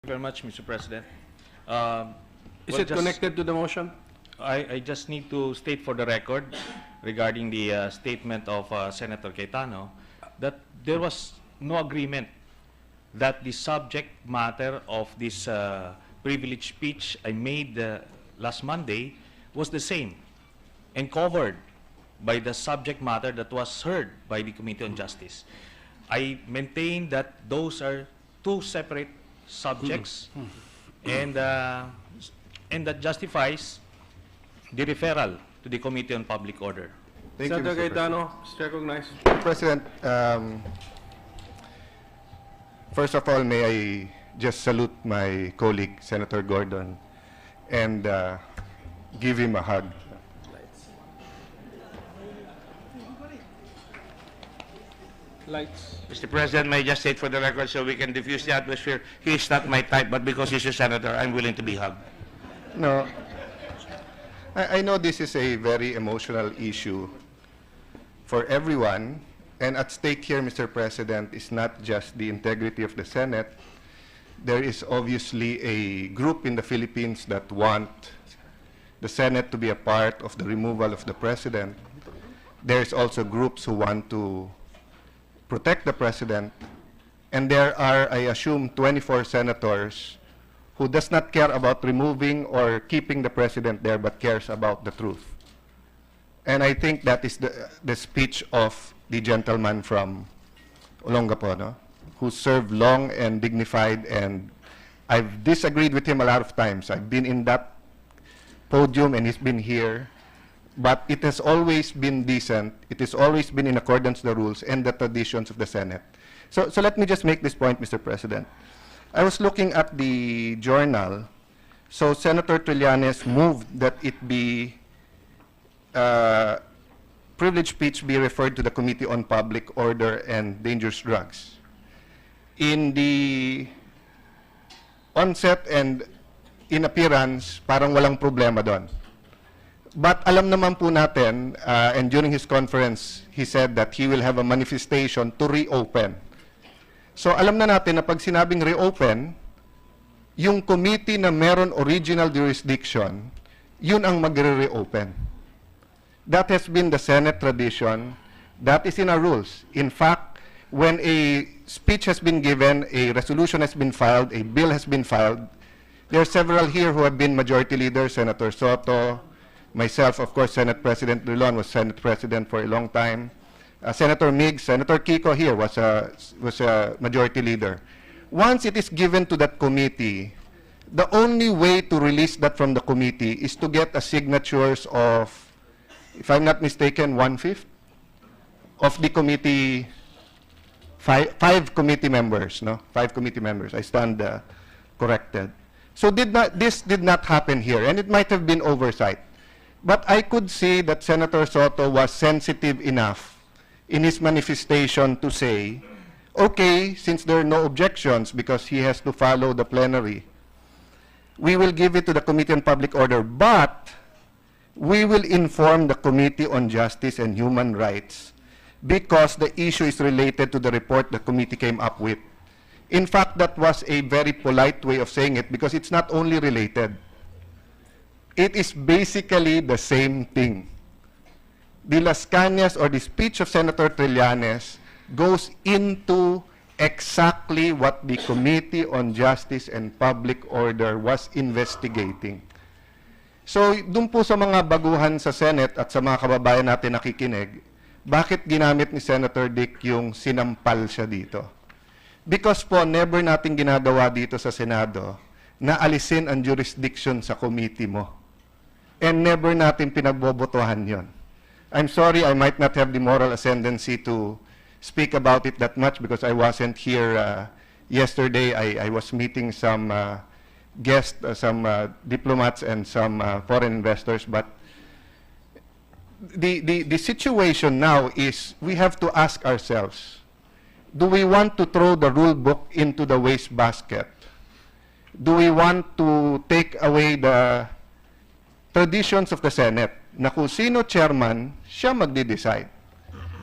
Very much, Mr. President. Is it connected to the motion? I just need to state for the record regarding the statement of Senator Cayetano that there was no agreement that the subject matter of this privileged speech I made last Monday was the same and covered by the subject matter that was heard by the Committee on Justice. I maintain that those are two separate subjects and that justifies the referral to the Committee on Public Order. Thank you, Senator Cayetano is recognized. President, first of all, may I just salute my colleague, Senator Gordon, and give him a hug. Lights. Mr. President, may I just state for the record so we can diffuse the atmosphere, he is not my type, but because he's a senator, I'm willing to be hugged. No, I know this is a very emotional issue for everyone, and at stake here, Mr. President, is not just the integrity of the Senate. There is obviously a group in the Philippines that want the Senate to be a part of the removal of the President. There's also groups who want to protect the President, and there are, I assume, 24 senators who does not care about removing or keeping the President there, but cares about the truth. And I think that is the speech of the gentleman from Olongapo, no? Who served long and dignified, and I've disagreed with him a lot of times. I've been in that podium and he's been here, but it has always been decent. It has always been in accordance with the rules and the traditions of the Senate. So let me just make this point, Mr. President. I was looking at the journal. So Senator Trillanes moved that it be privileged speech be referred to the Committee on Public Order and Dangerous Drugs. In the onset and in appearance, parang walang problema doon. But alam naman po natin, and during his conference, he said that he will have a manifestation to reopen. So alam na natin na pag sinabing reopen, yung committee na meron original jurisdiction, yun ang magre-reopen. That has been the Senate tradition. That is in our rules. In fact, when a speech has been given, a resolution has been filed, a bill has been filed, there are several here who have been majority leaders, Senator Soto, myself, of course, Senate President Drilon was Senate President for a long time. Senator Miggs, Senator Kiko here was a majority leader. Once it is given to that committee, the only way to release that from the committee is to get signatures of, if I'm not mistaken, 1/5 of the committee, five committee members, no? 5 committee members. I stand corrected. So this did not happen here, and it might have been oversight. But I could see that Senator Soto was sensitive enough in his manifestation to say, okay, since there are no objections because he has to follow the plenary, we will give it to the Committee on Public Order, but we will inform the Committee on Justice and Human Rights because the issue is related to the report the committee came up with. In fact, that was a very polite way of saying it because it's not only related. It is basically the same thing. The Las Cañas or the speech of Senator Trillanes goes into exactly what the Committee on Justice and Public Order was investigating. So, dun po sa mga baguhan sa Senate at sa mga kababayan natin nakikinig, bakit ginamit ni Senator Dick yung sinampal siya dito? Because po, never natin ginagawa dito sa Senado na alisin ang jurisdiction sa committee mo. And never natin pinagbobotohan yon. I'm sorry, I might not have the moral ascendancy to speak about it that much because I wasn't here yesterday. I was meeting some guests, some diplomats and some foreign investors, but the situation now is we have to ask ourselves, do we want to throw the rule book into the wastebasket? Do we want to take away the traditions of the Senate na kung sino chairman, siya magde-decide?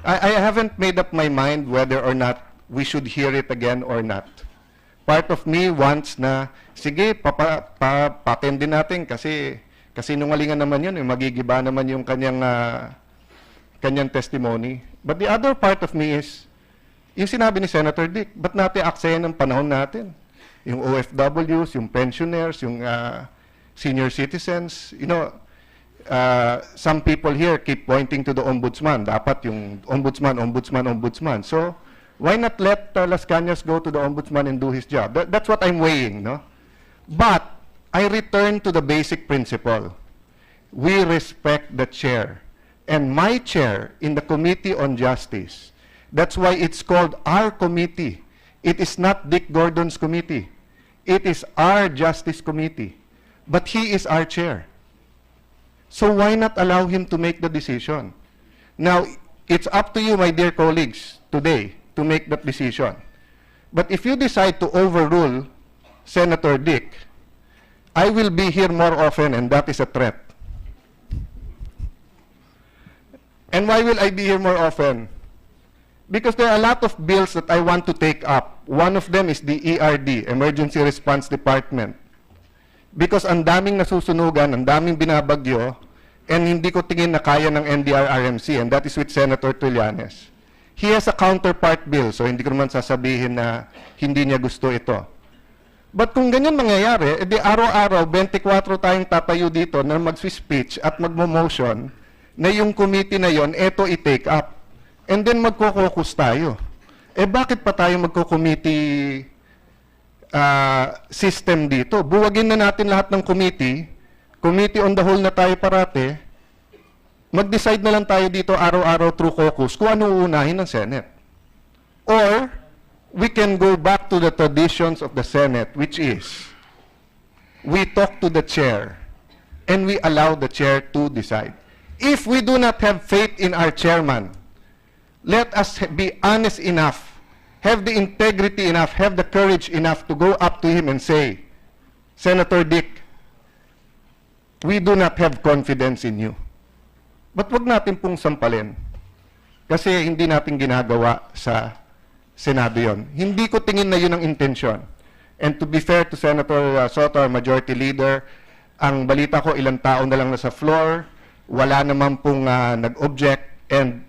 I haven't made up my mind whether or not we should hear it again or not. part of me wants na, sige, papatendin natin kasi nungalingan naman yun, magigiba naman yung kanyang testimony. But the other part of me is, yung sinabi ni Senator Dick, ba't natin aksayan ng panahon natin? Yung OFWs, yung pensioners, yung senior citizens, some people here keep pointing to the ombudsman. Dapat yung ombudsman. So, why not let Las Cañas go to the ombudsman and do his job? That's what I'm weighing, no? But, I return to the basic principle. We respect the chair. And my chair in the Committee on Justice, that's why it's called our committee. It is not Dick Gordon's committee. It is our Justice Committee. But he is our chair. So why not allow him to make the decision? Now, it's up to you, my dear colleagues, today, to make that decision. But if you decide to overrule Senator Dick, I will be here more often, and that is a threat. And why will I be here more often? Because there are a lot of bills that I want to take up. One of them is the ERD, Emergency Response Department. Because ang daming nasusunugan, ang daming binabagyo, and hindi ko tingin na kaya ng NDRRMC, and that is with Senator Trillanes. He has a counterpart bill, so hindi ko naman sasabihin na hindi niya gusto ito. But kung ganyan mangyayari, edi araw-araw, 24 tayong tatayo dito na mag-speech at magmo-motion na yung committee na yon, eto i-take up. And then magko-caucus tayo. Bakit pa tayo magko-committee system dito? Buwagin na natin lahat ng committee on the whole na tayo parate, mag-decide na lang tayo dito araw-araw through caucus kung ano uunahin ng Senate. Or, we can go back to the traditions of the Senate, which is, we talk to the chair, and we allow the chair to decide. If we do not have faith in our chairman, let us be honest enough, have the integrity enough, have the courage enough to go up to him and say, Senator Dick, we do not have confidence in you. But wag natin pong sampalin. Kasi hindi natin ginagawa sa Senado yon. Hindi ko tingin na yun ang intensyon. And to be fair to Senator Soto, our majority leader, ang balita ko ilang tao na lang nasa floor, wala naman pong nag-object, and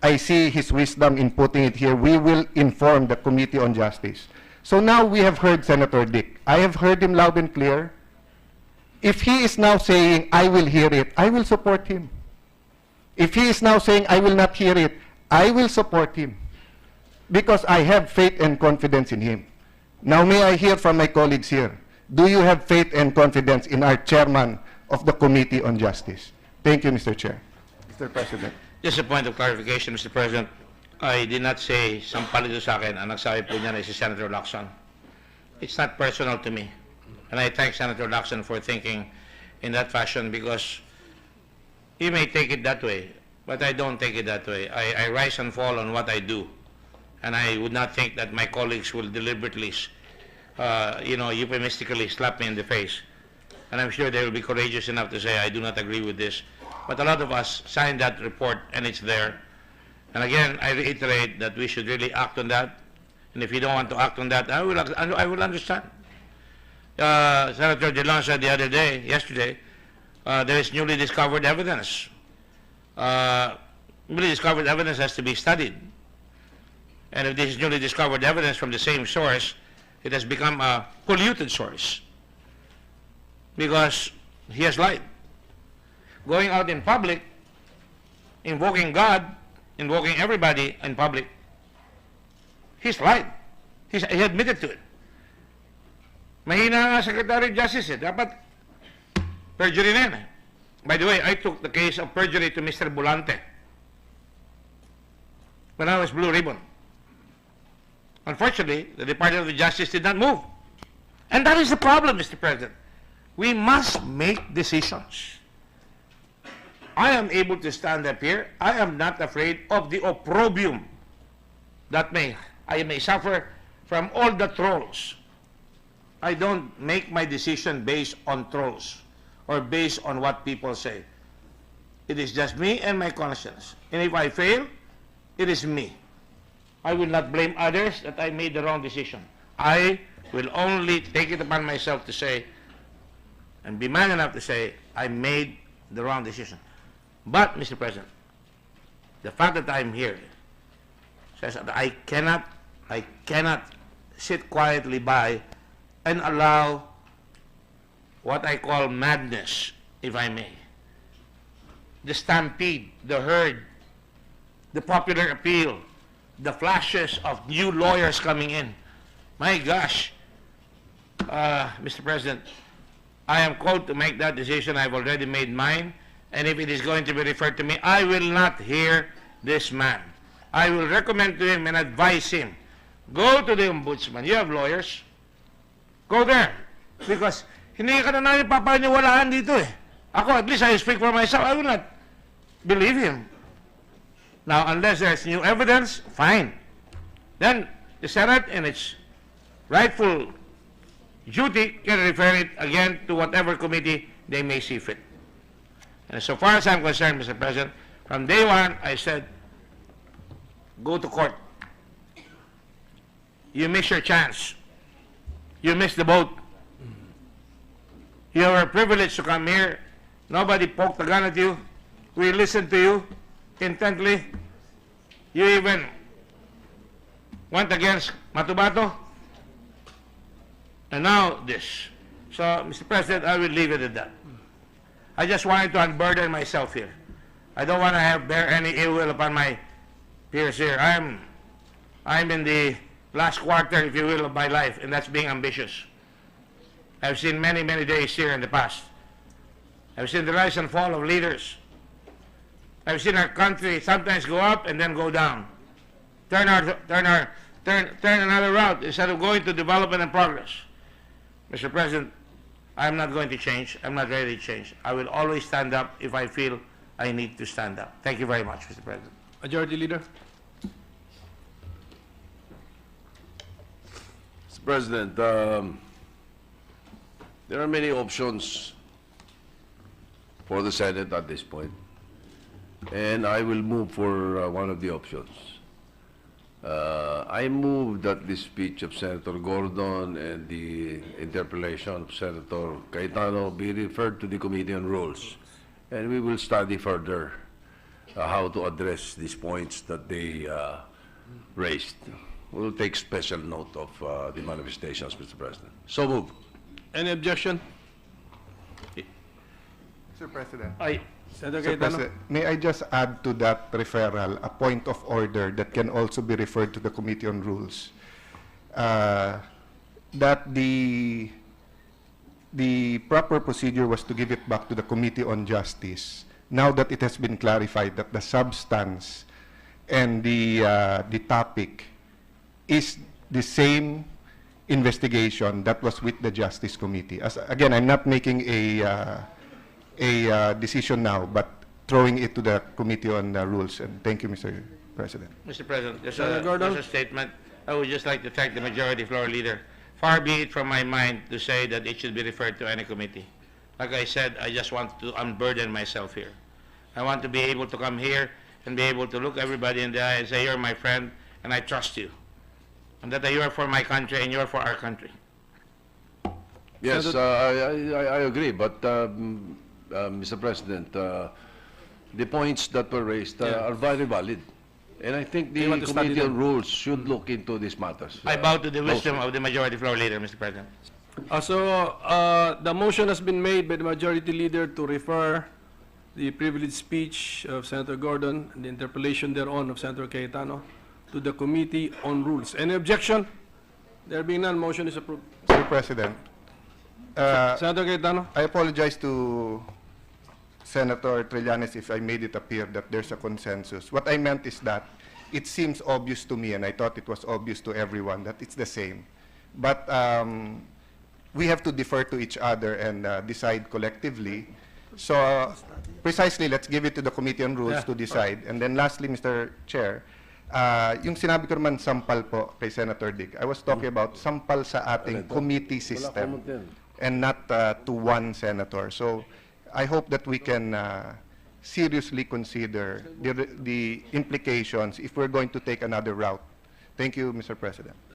I see his wisdom in putting it here. We will inform the Committee on Justice. So now we have heard Senator Dick. I have heard him loud and clear. If he is now saying, I will hear it, I will support him. If he is now saying, I will not hear it, I will support him. Because I have faith and confidence in him. Now may I hear from my colleagues here, do you have faith and confidence in our chairman of the Committee on Justice? Thank you, Mr. Chair. Mr. President. Just a point of clarification, Mr. President. I did not say sampalito sa akin. Ang nagsabi po niya na si Senator Lacson. It's not personal to me. And I thank Senator Lacson for thinking in that fashion because he may take it that way, but I don't take it that way. I rise and fall on what I do. And I would not think that my colleagues will deliberately, euphemistically slap me in the face. And I'm sure they will be courageous enough to say, I do not agree with this. But a lot of us signed that report, and it's there. And again, I reiterate that we should really act on that. And if you don't want to act on that, I will understand. Senator DeLong said the other day, yesterday, there is newly discovered evidence. Newly discovered evidence has to be studied. And if this is newly discovered evidence from the same source, it has become a polluted source. Because he has lied. Going out in public, invoking God, invoking everybody in public, he's lied. He admitted to it. Mahina nga Secretary of Justice Dapat perjury na yan By the way, I took the case of perjury to Mr. Bulante when I was Blue Ribbon. Unfortunately, the Department of Justice did not move. And that is the problem, Mr. President. We must make decisions. I am able to stand up here. I am not afraid of the opprobrium that I may suffer from all the trolls. I don't make my decision based on trolls or based on what people say. It is just me and my conscience. And if I fail, it is me. I will not blame others that I made the wrong decision. I will only take it upon myself to say, and be man enough to say, I made the wrong decision. But, Mr. President, the fact that I'm here says that I cannot sit quietly by and allow what I call madness, if I may. The stampede, the herd, the popular appeal, the flashes of new lawyers coming in. My gosh, Mr. President, I am called to make that decision. I've already made mine, and if it is going to be referred to me, I will not hear this man. I will recommend to him and advise him, go to the ombudsman. You have lawyers. Go there. Because hindi ka na namin papaniwalaan dito eh. Ako, at least I speak for myself. I will not believe him. Now, unless there's new evidence, fine. Then, the Senate, in its rightful duty, can refer it again to whatever committee they may see fit. And so far as I'm concerned, Mr. President, from day one, I said, go to court. You miss your chance. You missed the boat. You were privileged to come here. Nobody poked a gun at you. We listened to you intently. You even went against Matubato. And now this. So, Mr. President, I will leave it at that. I just wanted to unburden myself here. I don't want to bear any ill will upon my peers here. I'm in the last quarter, if you will, of my life, and that's being ambitious. I've seen many, many days here in the past. I've seen the rise and fall of leaders. I've seen our country sometimes go up and then go down. Turn another route instead of going to development and progress. Mr. President, I'm not going to change. I'm not ready to change. I will always stand up if I feel I need to stand up. Thank you very much, Mr. President. Majority Leader. Mr. President, there are many options for the Senate at this point, and I will move for one of the options. I move that the speech of Senator Gordon and the interpellation of Senator Cayetano be referred to the Committee on Rules, and we will study further how to address these points that they raised. We'll take special note of the manifestations, Mr. President. So move. Any objection? Mr. President. Senator Mr. Cayetano. President, may I just add to that referral a point of order that can also be referred to the Committee on Rules? That the proper procedure was to give it back to the Committee on Justice. Now that it has been clarified that the substance and the topic is the same investigation that was with the Justice Committee. Again, I'm not making a decision now, but throwing it to the Committee on Rules. And thank you, Mr. President. Mr. President, just Senator Gordon. a statement. I would just like to thank the Majority Floor Leader. Far be it from my mind to say that it should be referred to any committee. Like I said, I just want to unburden myself here. I want to be able to come here and be able to look everybody in the eye and say, you're my friend, and I trust you. And that you are for my country and you're for our country. Yes, I agree, but Mr. President, the points that were raised are very valid. And I think the want to study Committee on them? Rules should look into these matters. I bow to the wisdom of the Majority Floor Leader, Mr. President. The motion has been made by the Majority Leader to refer the privileged speech of Senator Gordon and the interpellation thereon of Senator Cayetano to the Committee on Rules. Any objection? There being none, motion is approved. Mr. President, Senator Cayetano. I apologize to Senator Trillanes if I made it appear that there's a consensus. What I meant is that it seems obvious to me, and I thought it was obvious to everyone, that it's the same. But we have to defer to each other and decide collectively. So precisely, let's give it to the Committee on Rules to decide. And then lastly, Mr. Chair, yung sinabi ko naman sampal po kay Senator Dick, I was talking about sampal sa ating committee system and not to one senator. So I hope that we can seriously consider the implications if we're going to take another route. Thank you, Mr. President.